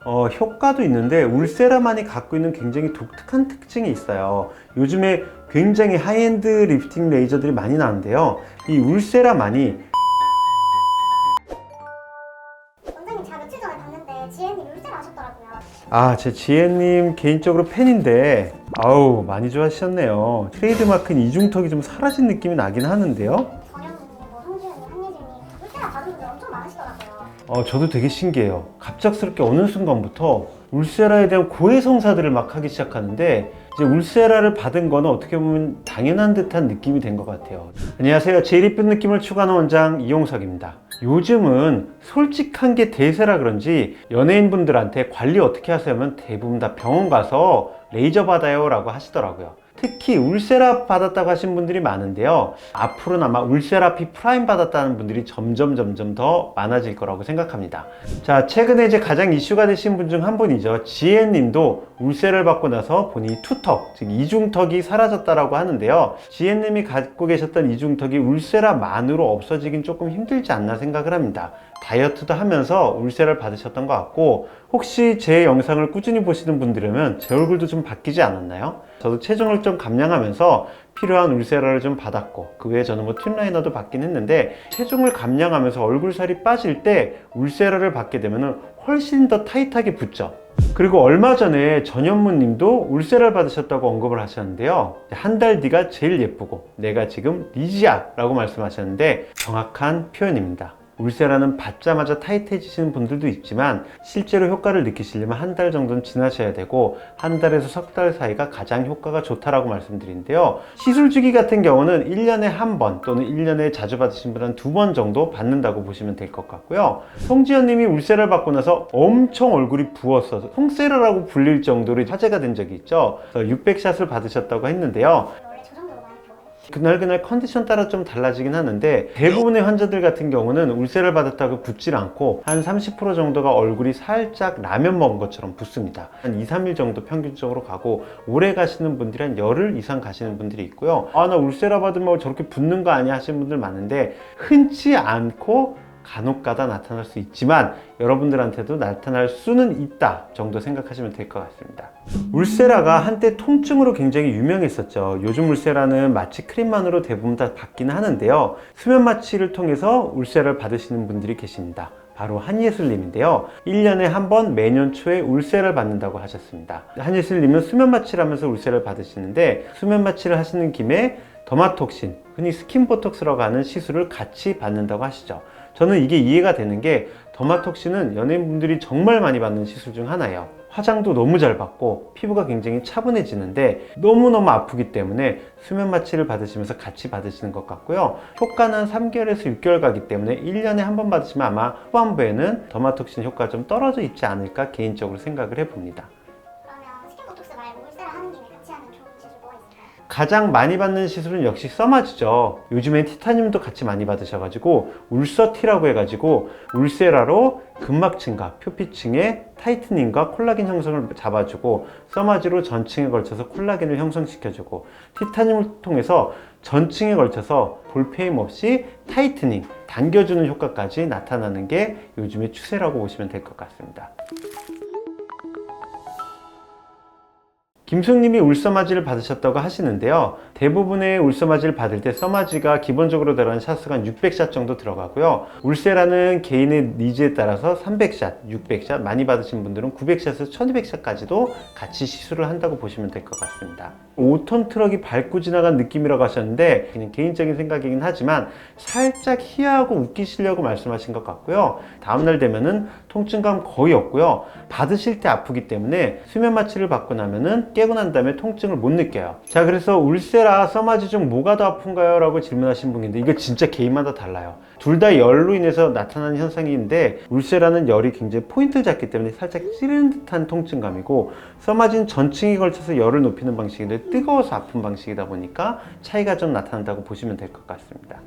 효과도 있는데 울세라만이 갖고 있는 굉장히 독특한 특징이 있어요. 요즘에 굉장히 하이엔드 리프팅 레이저들이 많이 나오는데요. 이 울세라만이 원장님 제가 며칠 전에 봤는데 지혜님 울세라 하셨더라고요. 제 지혜님 개인적으로 팬인데 아우 많이 좋아하셨네요. 트레이드마크인 이중턱이 좀 사라진 느낌이 나긴 하는데요. 정현님, 뭐 성지현님, 한예진님 울세라 받은 분들 엄청 많으시더라고요. 저도 되게 신기해요. 갑작스럽게 어느 순간부터 울세라에 대한 고해성사들을 막 하기 시작하는데 이제 울세라를 받은 거는 어떻게 보면 당연한 듯한 느낌이 된 것 같아요. 안녕하세요. 제일 이쁜 느낌을 추구하는 원장 이용석입니다. 요즘은 솔직한 게 대세라 그런지 연예인분들한테 관리 어떻게 하세요? 대부분 다 병원 가서 레이저 받아요 라고 하시더라고요. 특히 울세라 받았다고 하신 분들이 많은데요. 앞으로는 아마 울세라피 프라임 받았다는 분들이 점점 더 많아질 거라고 생각합니다. 자, 최근에 이제 가장 이슈가 되신 분 중 한 분이죠. 지혜님도 울세라를 받고 나서 본인이 투턱, 즉 이중턱이 사라졌다라고 하는데요. 지혜님이 갖고 계셨던 이중턱이 울세라만으로 없어지긴 조금 힘들지 않나 생각을 합니다. 다이어트도 하면서 울세라를 받으셨던 것 같고, 혹시 제 영상을 꾸준히 보시는 분들이면 제 얼굴도 좀 바뀌지 않았나요? 저도 체중을 좀 감량하면서 필요한 울세라를 좀 받았고, 그 외에 저는 뭐 튠라이너도 받긴 했는데, 체중을 감량하면서 얼굴살이 빠질 때 울세라를 받게 되면 훨씬 더 타이트하게 붙죠. 그리고 얼마 전에 전현무 님도 울세라를 받으셨다고 언급을 하셨는데요. 한 달 뒤가 제일 예쁘고 내가 지금 리지야 라고 말씀하셨는데 정확한 표현입니다. 울세라는 받자마자 타이트해지시는 분들도 있지만 실제로 효과를 느끼시려면 한 달 정도는 지나셔야 되고 한 달에서 석 달 사이가 가장 효과가 좋다라고 말씀드리는데요. 시술 주기 같은 경우는 1년에 한 번 또는 1년에 자주 받으신 분은 2번 정도 받는다고 보시면 될 것 같고요. 송지연 님이 울세라를 받고 나서 엄청 얼굴이 부었어서 송세라라고 불릴 정도로 화제가 된 적이 있죠. 600샷을 받으셨다고 했는데요. 원래 저 정도로 많이 부어요? 그날 컨디션 따라 좀 달라지긴 하는데 대부분의 환자들 같은 경우는 울세라를 받았다고 붓질 않고 한 30% 정도가 얼굴이 살짝 라면 먹은 것처럼 붓습니다. 한 2, 3일 정도 평균적으로 가고 오래 가시는 분들이 한 열흘 이상 가시는 분들이 있고요. 나 울세라 받으면 저렇게 붓는 거 아니야 하시는 분들 많은데 흔치 않고 간혹가다 나타날 수 있지만 여러분들한테도 나타날 수는 있다 정도 생각하시면 될 것 같습니다. 울세라가 한때 통증으로 굉장히 유명했었죠. 요즘 울세라는 마취 크림만으로 대부분 다 받기는 하는데요. 수면 마취를 통해서 울세라를 받으시는 분들이 계십니다. 바로 한예슬님인데요. 1년에 한 번 매년 초에 울세라를 받는다고 하셨습니다. 한예슬님은 수면 마취를 하면서 울세라를 받으시는데 수면 마취를 하시는 김에 더마톡신, 흔히 스킨보톡스라고 하는 시술을 같이 받는다고 하시죠. 저는 이게 이해가 되는 게 더마톡신은 연예인분들이 정말 많이 받는 시술 중 하나예요. 화장도 너무 잘 받고 피부가 굉장히 차분해지는데 너무너무 아프기 때문에 수면 마취를 받으시면서 같이 받으시는 것 같고요. 효과는 한 3개월에서 6개월 가기 때문에 1년에 한 번 받으시면 아마 후반부에는 더마톡신 효과가 좀 떨어져 있지 않을까 개인적으로 생각을 해봅니다. 그러면 스킨보톡스 말고 울세라 하는 김에 같이 하면 좋은 시술 뭐가 있을까요? 가장 많이 받는 시술은 역시 써마즈죠. 요즘엔 티타늄도 같이 많이 받으셔가지고 울서티라고 해가지고 울세라로 근막층과 표피층의 타이트닝과 콜라겐 형성을 잡아주고 써마즈로 전층에 걸쳐서 콜라겐을 형성시켜주고 티타늄을 통해서 전층에 걸쳐서 볼페임 없이 타이트닝, 당겨주는 효과까지 나타나는 게 요즘의 추세라고 보시면 될 것 같습니다. 김숙님이 울서마지를 받으셨다고 하시는데요. 대부분의 울서마지를 받을 때 써마지가 기본적으로 들어가는 샷수가 한 600샷 정도 들어가고요. 울세라는 개인의 니즈에 따라서 300샷, 600샷, 많이 받으신 분들은 900샷에서 1200샷까지도 같이 시술을 한다고 보시면 될 것 같습니다. 5톤 트럭이 밟고 지나간 느낌이라고 하셨는데 그냥 개인적인 생각이긴 하지만 살짝 희야하고 웃기시려고 말씀하신 것 같고요. 다음날 되면은 통증감 거의 없고요. 받으실 때 아프기 때문에 수면 마취를 받고 나면은 깨고 난 다음에 통증을 못 느껴요. 자, 그래서 울세라, 써마지 중 뭐가 더 아픈가요? 라고 질문하신 분인데 이거 진짜 개인마다 달라요. 둘 다 열로 인해서 나타나는 현상인데 울세라는 열이 굉장히 포인트를 잡기 때문에 살짝 찌르는 듯한 통증감이고 써마지는 전층에 걸쳐서 열을 높이는 방식인데 뜨거워서 아픈 방식이다 보니까 차이가 좀 나타난다고 보시면 될 것 같습니다.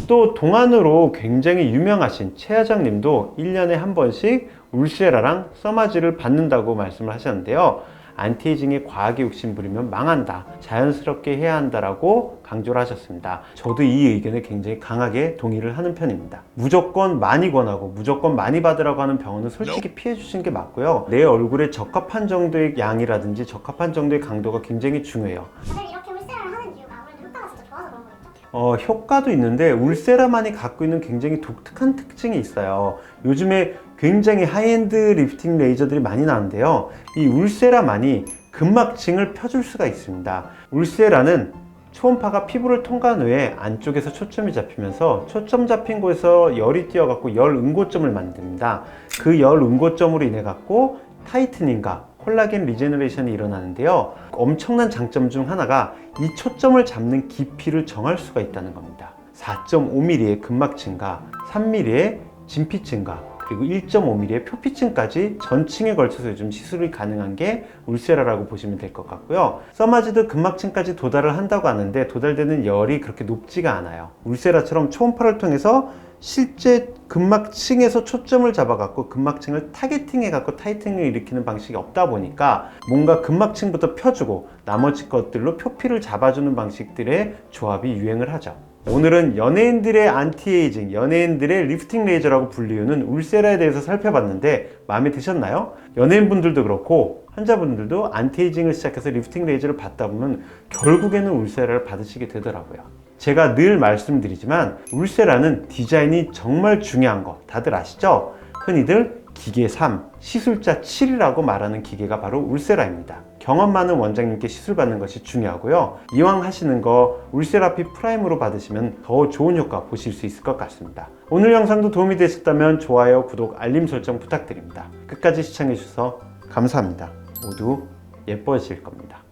또 동안으로 굉장히 유명하신 최하정님도 1년에 한 번씩 울세라랑 써마지를 받는다고 말씀을 하셨는데요. 안티에이징에 과하게 욕심부리면 망한다. 자연스럽게 해야 한다라고 강조를 하셨습니다. 저도 이 의견에 굉장히 강하게 동의를 하는 편입니다. 무조건 많이 권하고 무조건 많이 받으라고 하는 병원은 솔직히 피해 주시는 게 맞고요. 내 얼굴에 적합한 정도의 양이라든지 적합한 정도의 강도가 굉장히 중요해요. 다들 이렇게 울세라를 하는 이유가 아무래도 효과가 진짜 좋아서 그런 거겠죠? 효과도 있는데 울세라만이 갖고 있는 굉장히 독특한 특징이 있어요. 요즘에 굉장히 하이엔드 리프팅 레이저들이 많이 나왔는데요. 이 울세라만이 근막층을 펴줄 수가 있습니다. 울세라는 초음파가 피부를 통과한 후에 안쪽에서 초점이 잡히면서 초점 잡힌 곳에서 열이 띄어갖고 열 응고점을 만듭니다. 그 열 응고점으로 인해 갖고 타이트닝과 콜라겐 리제너레이션이 일어나는데요. 엄청난 장점 중 하나가 이 초점을 잡는 깊이를 정할 수가 있다는 겁니다. 4.5mm의 근막층과 3mm의 진피층과 그리고 1.5mm의 표피층까지 전층에 걸쳐서 요즘 시술이 가능한 게 울세라라고 보시면 될 것 같고요. 써마즈도 근막층까지 도달을 한다고 하는데 도달되는 열이 그렇게 높지가 않아요. 울세라처럼 초음파를 통해서 실제 근막층에서 초점을 잡아갖고 근막층을 타겟팅해갖고 타이팅을 일으키는 방식이 없다 보니까 뭔가 근막층부터 펴주고 나머지 것들로 표피를 잡아주는 방식들의 조합이 유행을 하죠. 오늘은 연예인들의 안티에이징, 연예인들의 리프팅 레이저라고 불리우는 울세라에 대해서 살펴봤는데 마음에 드셨나요? 연예인분들도 그렇고 환자분들도 안티에이징을 시작해서 리프팅 레이저를 받다 보면 결국에는 울세라를 받으시게 되더라고요. 제가 늘 말씀드리지만 울세라는 디자인이 정말 중요한 거 다들 아시죠? 흔히들 기계 3, 시술자 7이라고 말하는 기계가 바로 울세라입니다. 경험 많은 원장님께 시술 받는 것이 중요하고요. 이왕 하시는 거 울세라피 프라임으로 받으시면 더 좋은 효과 보실 수 있을 것 같습니다. 오늘 영상도 도움이 되셨다면 좋아요, 구독, 알림 설정 부탁드립니다. 끝까지 시청해 주셔서 감사합니다. 모두 예뻐지실 겁니다.